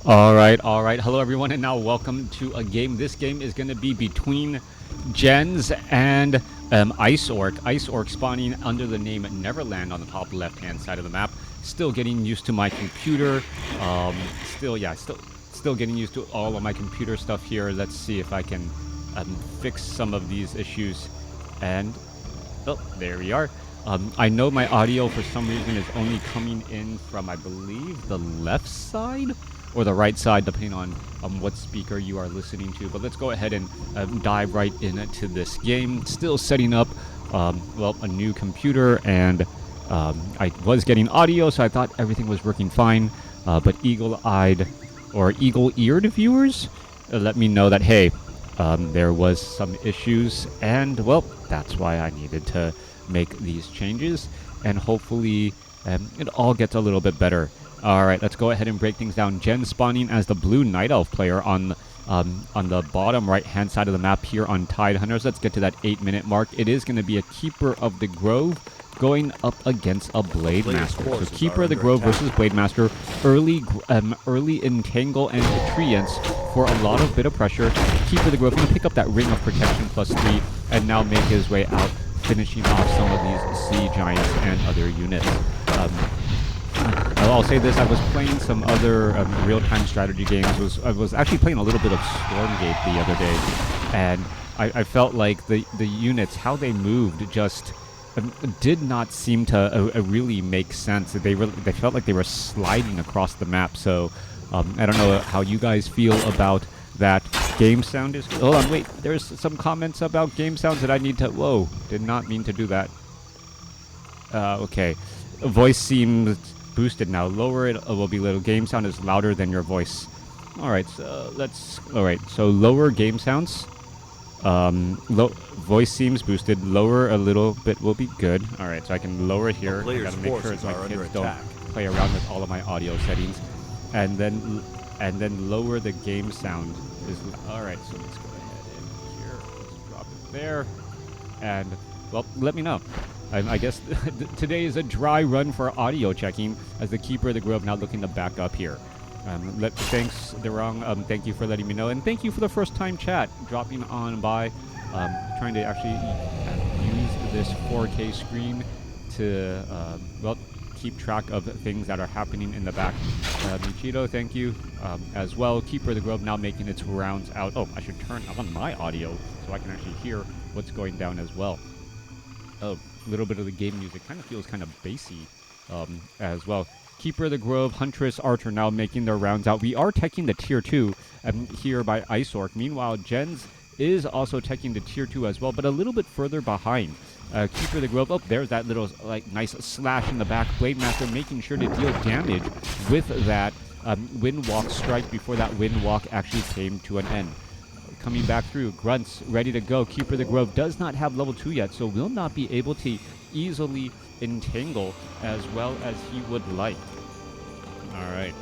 All right, all right. Hello, everyone, and now welcome to a game. This game is going to be between Gens and Ice Orc. Ice Orc spawning under the name Neverland on the top left-hand side of the map. Still getting used to my computer. Still getting used to all of my computer stuff here. Let's see if I can fix some of these issues. And oh, there we are. I know my audio for some reason is only coming in from, I believe, the left side or the right side, depending on what speaker you are listening to. But let's go ahead and dive right into this game. Still setting up, a new computer, and I was getting audio, so I thought everything was working fine. But eagle-eyed or eagle-eared viewers let me know that, hey, there was some issues, and, well, that's why I needed to make these changes, and hopefully it all gets a little bit better. All right, let's go ahead and break things down. Jen spawning as the blue Night Elf player on the bottom right-hand side of the map here on Tide Hunters. Let's get to that 8-minute mark. It is going to be a Keeper of the Grove going up against a Blade Master. So Keeper of the Grove versus Blade Master. Early entangle and treants for a lot of bit of pressure. Keeper of the Grove going to pick up that Ring of Protection +3 and now make his way out, finishing off some of these Sea Giants and other units. I'll say this, I was playing some other real-time strategy games. I was actually playing a little bit of Stormgate the other day, and I felt like the units, how they moved, just did not seem to really make sense. They felt like they were sliding across the map, so I don't know how you guys feel about that. Game sound is... Hold on, wait, there's some comments about game sounds that I need to... Whoa, did not mean to do that. Okay. Voice seems boosted now. Lower it will be little. Game sound is louder than your voice. Alright, so let's... Alright, so lower game sounds. Voice seems boosted. Lower a little bit will be good. Alright, so I can lower it here. I gotta make sure my kids don't play around with all of my audio settings. And then lower the game sound. Alright, so let's go ahead and here. Let's drop it there. And, well, let me know. I guess today is a dry run for audio checking, as the Keeper of the Grove now looking to back up here. Thanks, Derong. Thank you for letting me know, and thank you for the first time chat dropping on by. Trying to actually use this 4K screen to keep track of things that are happening in the back. Michito, thank you as well. Keeper of the Grove now making its rounds out. Oh, I should turn on my audio so I can actually hear what's going down as well. Oh, a little bit of the game music kind of feels kind of bassy as well. Keeper of the Grove, Huntress, Archer now making their rounds out. We are teching the tier 2 here by Ice Orc. Meanwhile, Jens is also teching the tier 2 as well, but a little bit further behind. Keeper of the Grove, oh, there's that little nice slash in the back. Blade Master making sure to deal damage with that Windwalk strike before that Windwalk actually came to an end. Coming back through, Grunts ready to go. Keeper of the Grove does not have level 2 yet, so will not be able to easily entangle as well as he would like. Alright,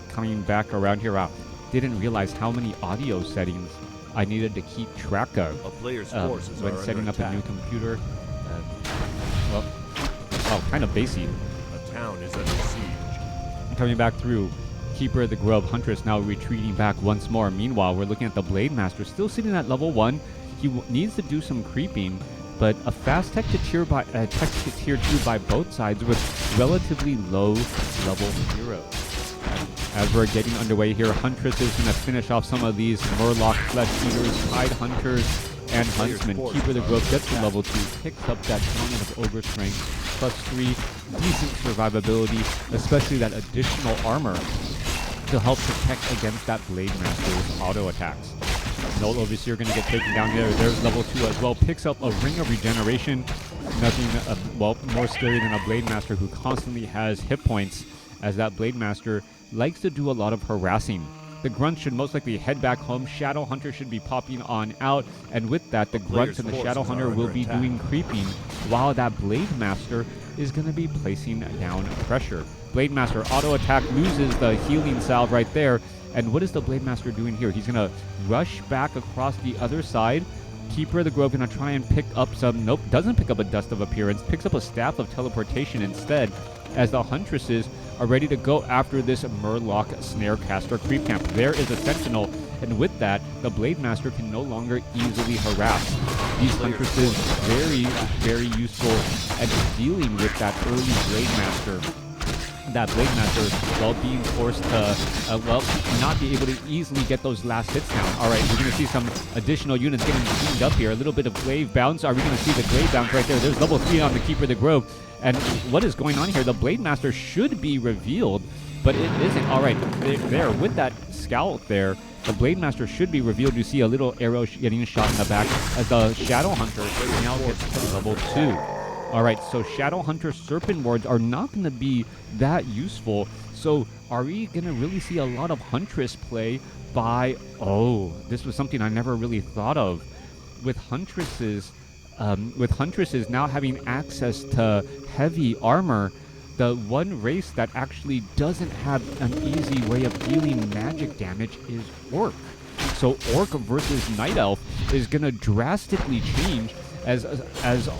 coming back around here. Wow, didn't realize how many audio settings I needed to keep track of when setting up a new computer. Kind of bassy. The town is under siege. Coming back through, Keeper of the Grove, Huntress now retreating back once more. Meanwhile, we're looking at the Blade Master still sitting at level 1. He needs to do some creeping, but a fast tech to tier 2 by both sides with relatively low level 0. As we're getting underway here, Huntress is going to finish off some of these Murloc Flesh Eaters, Tide Hunters, and Huntsmen. Keeper of the Grove gets to level 2, picks up that Counting of Ogre Strength, +3, decent survivability, especially that additional armor to help protect against that Blade Master's auto attacks. Null Overseer going to get taken down there. There's level 2 as well. Picks up a Ring of Regeneration. Nothing, more scary than a Blade Master who constantly has hit points, as that Blade Master likes to do a lot of harassing. The Grunts should most likely head back home. Shadow Hunter should be popping on out, and with that, the Grunts and the Shadow Hunter will be doing creeping, while that Blade Master is going to be placing down pressure. Blade Master auto attack loses the healing salve right there. And what is the Blade Master doing here? He's going to rush back across the other side. Keeper of the Grove going to try and pick up some... Nope, doesn't pick up a Dust of Appearance. Picks up a Staff of Teleportation instead, as the Huntresses are ready to go after this Murloc Snarecaster creep camp. There is a Sentinel, and with that, the Blade Master can no longer easily harass. These Huntresses very, very useful at dealing with that early Blade Master. That Blade Master, well, being forced to, not be able to easily get those last hits down. All right, we're going to see some additional units getting cleaned up here. A little bit of Glaive Bounce. Are we going to see the Glaive Bounce right there? There's level 3 on the Keeper of the Grove. And what is going on here? The Blade Master should be revealed, but it isn't. All right, there, with that Scout there, the Blade Master should be revealed. You see a little arrow getting shot in the back as the Shadow Hunter now gets to level 2. All right, so Shadow Hunter Serpent Wards are not going to be that useful. So are we going to really see a lot of Huntress play by... Oh, this was something I never really thought of. With Huntresses now having access to heavy armor, the one race that actually doesn't have an easy way of dealing magic damage is Orc. So Orc versus Night Elf is going to drastically change as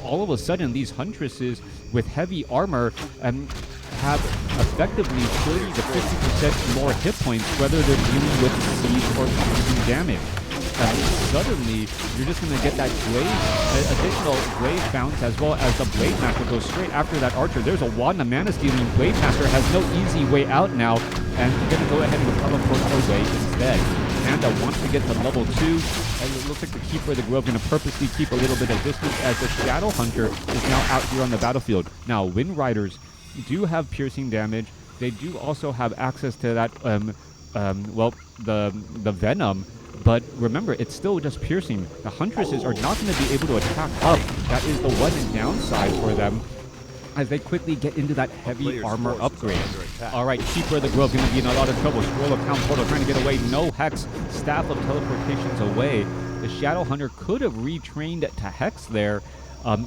all of a sudden these Huntresses with heavy armor have effectively 30 to 50% more hit points whether they're dealing with siege or piercing damage. Suddenly, you're just going to get that additional Glaive Bounce as well as the Blade Master goes straight after that Archer. There's a Wand of Mana stealing. Blade Master has no easy way out now, and you're going to go ahead and teleport away instead. Panda wants to get to level 2, and it looks like the Keeper of the Grove going to purposely keep a little bit of distance as the Shadow Hunter is now out here on the battlefield. Now, Wind Riders do have piercing damage. They do also have access to that, the Venom. But remember, it's still just piercing. The Huntresses are not going to be able to attack up. That is the one downside for them as they quickly get into that heavy armor upgrade. All right, Keeper of the Grove going to be in a lot of trouble. Scroll of Count Portal trying to get away. No Hex. Staff of Teleportation's away. The Shadow Hunter could have retrained to Hex there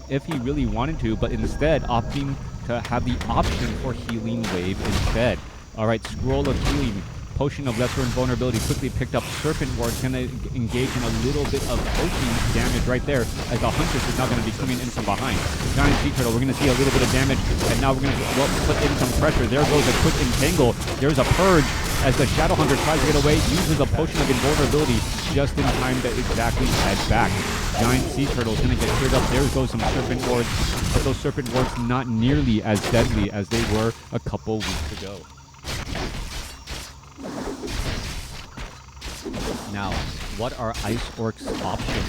if he really wanted to, but instead opting to have the option for Healing Wave instead. All right, Scroll of Healing. Potion of Lesser Invulnerability quickly picked up. Serpent Ward is going to engage in a little bit of poking damage right there as the Huntress is now going to be coming in from behind. Giant Sea Turtle, we're going to see a little bit of damage, and now we're going to put in some pressure. There goes a quick entangle. There's a Purge as the Shadow Hunter tries to get away, uses a Potion of Invulnerability just in time to exactly head back. Giant Sea Turtle is going to get cleared up. There goes some Serpent Wards, but those Serpent Wards not nearly as deadly as they were a couple weeks ago. Now, what are Ice Orc's options?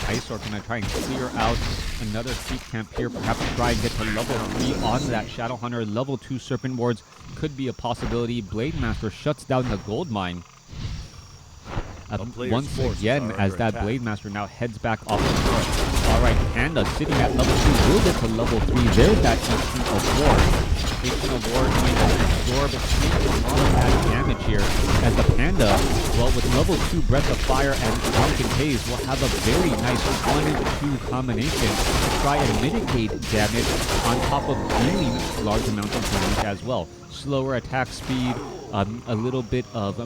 Ice Orc going to try and clear out another creep camp here, perhaps try and get to level 3 on that Shadow Hunter. Level 2 Serpent Wards could be a possibility. Blade Master shuts down the gold mine. Once again, as that Blade Master now heads back off the floor. All right, Panda sitting at level 2 will get to level 3. There's that Ancient of War. Ancient of War going to absorb a lot of that damage here as the Panda, well, with level 2 Breath of Fire and Drunken Haze, will have a very nice 1-2 combination to try and mitigate damage on top of dealing large amounts of damage as well. Slower attack speed, a little bit of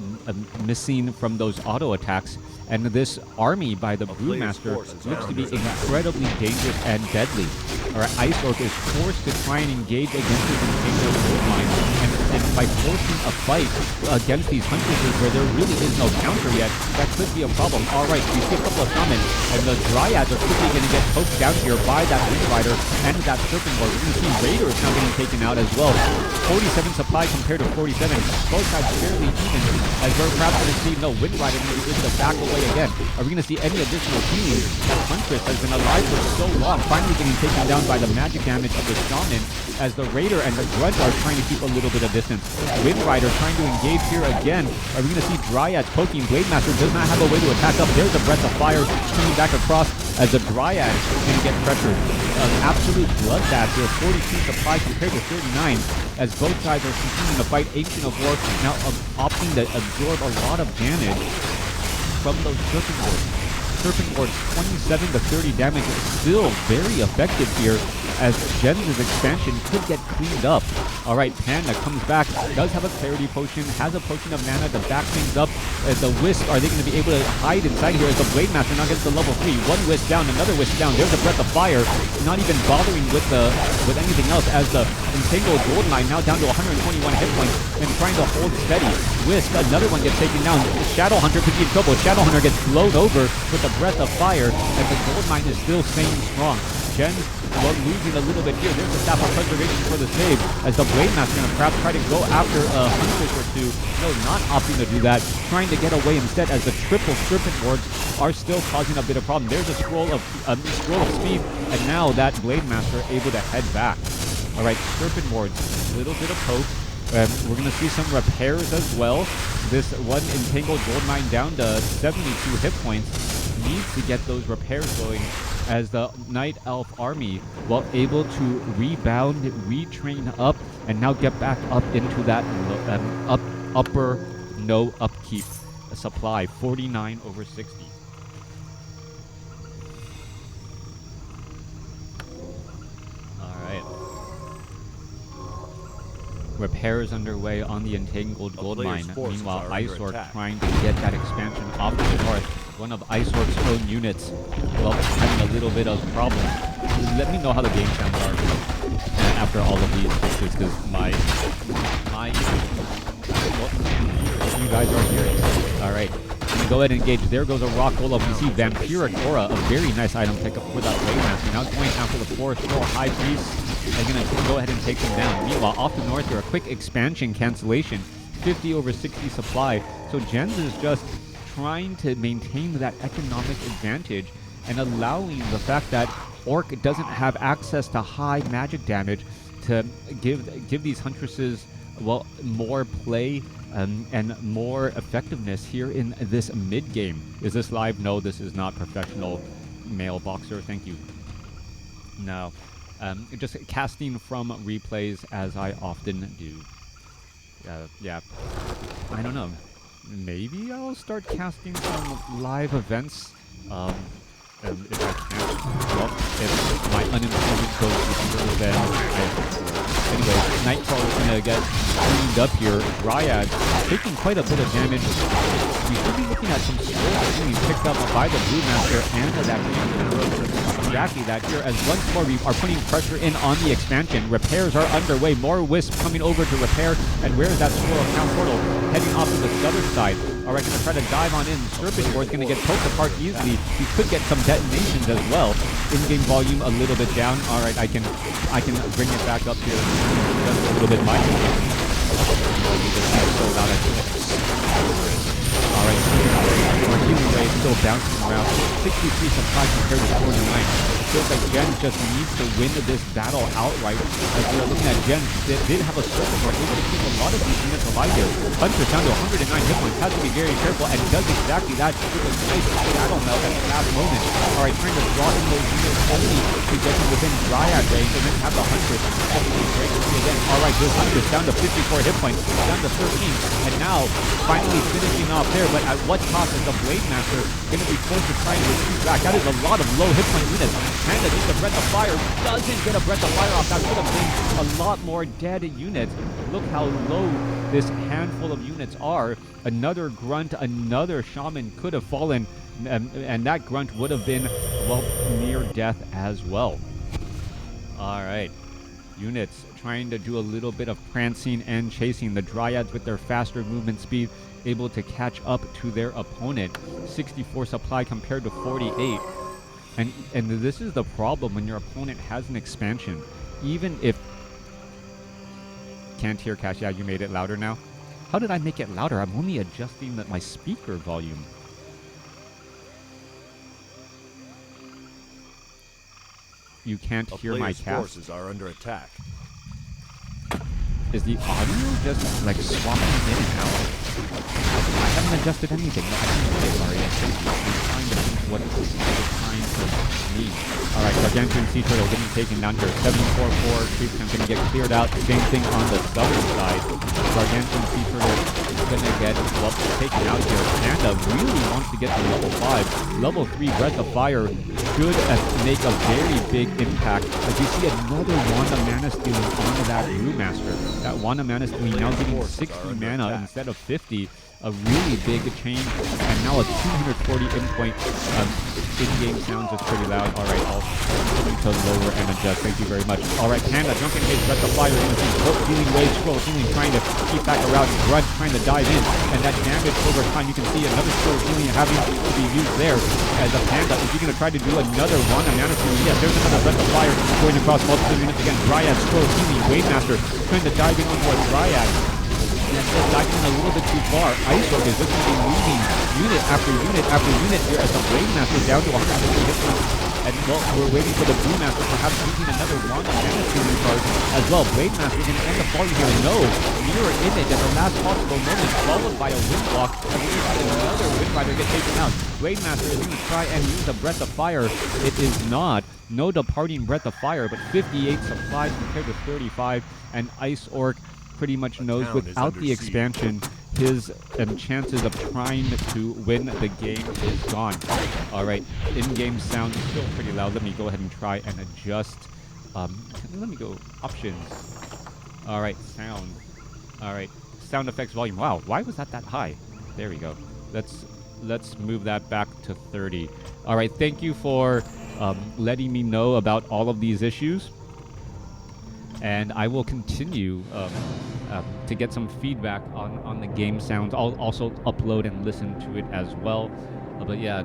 missing from those auto attacks, and this army by the Brewmaster looks to be incredibly dangerous and deadly. All right, Ice Orc is forced to try and engage against this Entangled Gold Mine, and by forcing a fight against these Huntresses where there really is no counter yet, that could be a problem. All right, we see a couple of Shamans, and the Dryads are quickly going to get poked down here by that Wind Rider and that Serpent Lord. We're going to see Raiders now getting taken out as well. 47 supply compared to 47. Both sides fairly even, as we're perhaps going to see no Wind Rider maybe able to back away again. Are we going to see any additional healing? That Huntress has been alive for so long, finally getting taken down by the magic damage of the Shaman, as the Raider and the Grudge are trying to keep a little bit of distance. Wind Rider trying to engage here again. Are we going to see Dryads poking? Blade Master does not have a way to attack up. There's a Breath of Fire coming back across as the Dryad is going to get pressured. Absolute bloodbath here. 42 supply compared to 39, as both sides are continuing to fight. Ancient of War now opting to absorb a lot of damage from those Serpent Wards. Serpent Wards 27 to 30 damage is still very effective here as Jen's expansion could get cleaned up. All right, Panda comes back, does have a clarity potion, has a potion of mana to back things up. The Wisp, are they going to be able to hide inside here as the Blade Master now gets to level 3? One Wisp down, another Wisp down. There's a Breath of Fire, not even bothering with anything else as the Entangled Goldmine now down to 121 hit points and trying to hold steady. Wisp, another one gets taken down. Shadowhunter could be in trouble. Shadowhunter gets blown over with the Breath of Fire and the Goldmine is still staying strong. Jen, well, losing a little bit here. There's the Staff of Preservation for the save as the Blade Master going to perhaps try to go after a Huntress or two. No, not opting to do that. Trying to get away instead as the triple Serpent Wards are still causing a bit of problem. There's a scroll of speed, and now that Blade Master able to head back. All right, Serpent Wards, a little bit of poke. We're going to see some repairs as well. This one Entangled Goldmine down to 72 hit points. Needs to get those repairs going as the Night Elf army, well, able to rebound, retrain up, and now get back up into that upper no upkeep supply, 49 over 60. Repairs underway on the Entangled Goldmine. Meanwhile, Isork trying to get that expansion off to the north. One of Isork's own units, well, having a little bit of problem. Let me know how the game sounds are after all of these pictures, because my you guys are hearing. All right. Go ahead and engage. There goes a Rock Golem. We see Vampiric Aura, a very nice item pickup for that Blade Master. Now going after the Forest Troll High Priest. They're going to go ahead and take them down. Meanwhile, off the north here, a quick expansion cancellation. 50 over 60 supply. So Jens is just trying to maintain that economic advantage and allowing the fact that Orc doesn't have access to high magic damage to give these Huntresses, well, more play and more effectiveness here in this mid game. Is this live? No, this is not professional mailboxer. Thank you. No. Just casting from replays as I often do. Yeah. I don't know. Maybe I'll start casting some live events. If I can. Well, if my unemployment goes through, then anyway, Nightcrawler is going to get cleaned up here. Dryad taking quite a bit of damage. We should be looking at some scrolls being picked up by the Blue Master and that Jackie that here, as once more we are putting pressure in on the expansion. Repairs are underway. More Wisp coming over to repair. And where is that Squirrel Town Portal? Heading off to the southern side. All right, going to try to dive on in. Serpent War is going to get poked apart easily. He could get some detonations as well. In-game volume a little bit down. All right, I can bring it back up here just a little bit. All right, our healing rate still bouncing around. 63 supply compared to 49. It feels like Jen just needs to win this battle outright. As we're looking at Jen, they did have a Serpent War able to keep a lot of these units alive here. Hunter down to 109 hit points, has to be very careful, and does exactly that with a nice battle melt at the last moment. All right, trying to draw in those units only to get them within Dryad range, and then have the Huntress break through again. All right, this Huntress down to 54 hit points, down to 13, and now finally finishing off there. But at what cost is the Blade Master going to be forced to try and retreat back? That is a lot of low hit point units. Panda needs a Breath of Fire, doesn't get a Breath of Fire off. That would have been a lot more dead units. Look how low this handful of units are. Another Grunt, another Shaman could have fallen, and that Grunt would have been, well, near death as well. All right. Units trying to do a little bit of prancing and chasing. The Dryads with their faster movement speed able to catch up to their opponent. 64 supply compared to 48. And this is the problem when your opponent has an expansion. Even if... Can't hear Cash. Yeah, you made it louder now. How did I make it louder? I'm only adjusting my speaker volume. You can't hear my cast. Forces are under attack. Is the audio just like swapping in and out? I have haven't adjusted anything. No, I can't say sorry. I'm trying to think what it's trying to mean. All right, Gargantuan Sea Turtle getting taken down here. 744. Creep Camp going to get cleared out. Same thing on the southern side. Gargantuan Sea Turtle is going to get taken out here. Panda really wants to get to level 5. Level 3 Breath of Fire should make a very big impact. As you see another Wanda Mana stealing onto that Brewmaster. That Wanda Mana stealing now getting 60 mana instead of 50. A really big change, and now a 240 in-point in-game sounds is pretty loud. All right, I'll continue to lower and adjust. Thank you very much. All right, Panda, Drunken Haze, Breath of Fire, healing Wave, Scroll healing, trying to keep back around, Grunt trying to dive in, and that damage over time, you can see another Scroll healing having to be used there. As a Panda, is he going to try to do another one? A Mana Stealing? Yes, there's another Breath of Fire going across multiple units again. Dryad, Scroll healing, Wave Master, trying to dive in onto a Dryad. And just diving in a little bit too far. Ice Orc is just going to be moving unit after unit after unit here as the Blade Master down to 150 hit points. And well, we're waiting for the Blue Master, perhaps using another Wanda Mana Stealing card as well. Blade Master is going to end up falling here. No, mirror image at the last possible moment, followed by a Wind Block. And we're going to see another Wind Rider get taken out. Blade Master is going to try and use a Breath of Fire. It is not. No departing Breath of Fire, but 58 supplies compared to 35. And Ice Orc pretty much knows without the expansion, his chances of trying to win the game is gone. All right, in-game sound is still pretty loud. Let me go ahead and try and adjust. Let me go options. All right, sound. All right, sound effects volume. Wow, why was that high? There we go. Let's move that back to 30. All right, thank you for letting me know about all of these issues. And I will continue to get some feedback on the game sounds. I'll also upload and listen to it as well. But yeah,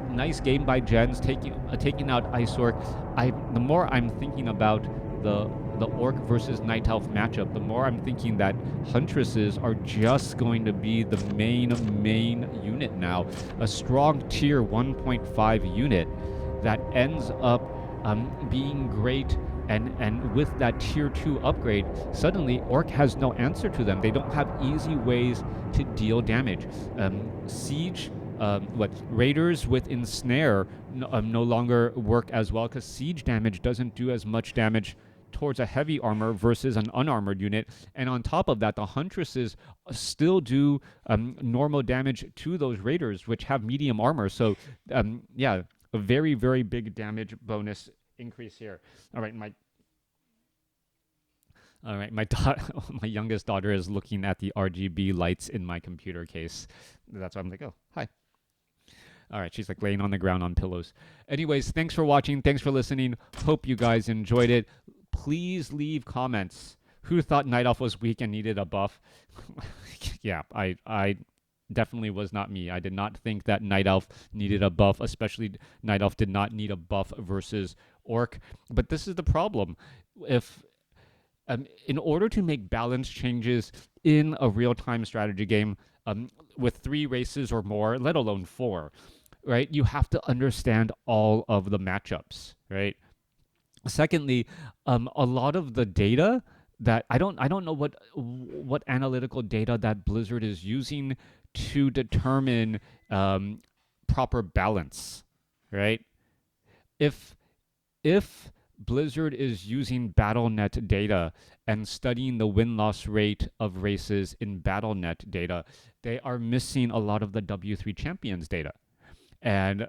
nice game by Jens, taking out Ice Orc. The more I'm thinking about the Orc versus Night Elf matchup, the more I'm thinking that Huntresses are just going to be the main unit now. A strong tier 1.5 unit that ends up being great. And with that tier 2 upgrade, suddenly Orc has no answer to them. They don't have easy ways to deal damage. Siege, Raiders with Ensnare no longer work as well because siege damage doesn't do as much damage towards a heavy armor versus an unarmored unit. And on top of that, the Huntresses still do normal damage to those Raiders, which have medium armor. So yeah, a very, very big damage bonus increase here. All right, my youngest daughter is looking at the RGB lights in my computer case. That's why I'm like, oh, hi. All right, she's like laying on the ground on pillows. Anyways, thanks for watching. Thanks for listening. Hope you guys enjoyed it. Please leave comments. Who thought Night Elf was weak and needed a buff? Yeah, I definitely was not me. I did not think that Night Elf needed a buff, especially Night Elf did not need a buff versus Orc. But this is the problem. If in order to make balance changes in a real-time strategy game with 3 races or more, let alone 4, right, you have to understand all of the matchups, right? Secondly, a lot of the data that I don't know what analytical data that Blizzard is using to determine proper balance, right? If Blizzard is using BattleNet data and studying the win-loss rate of races in BattleNet data, they are missing a lot of the W3 Champions data. And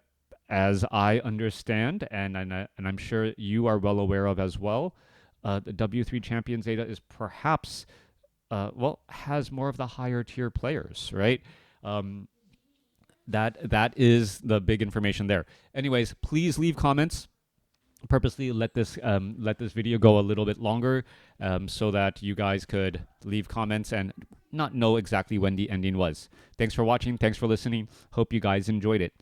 as I understand, and I'm sure you are well aware of as well, the W3 Champions data is perhaps, has more of the higher tier players, right? That is the big information there. Anyways, please leave comments. Purposely let this video go a little bit longer so that you guys could leave comments and not know exactly when the ending was. Thanks for watching. Thanks for listening. Hope you guys enjoyed it.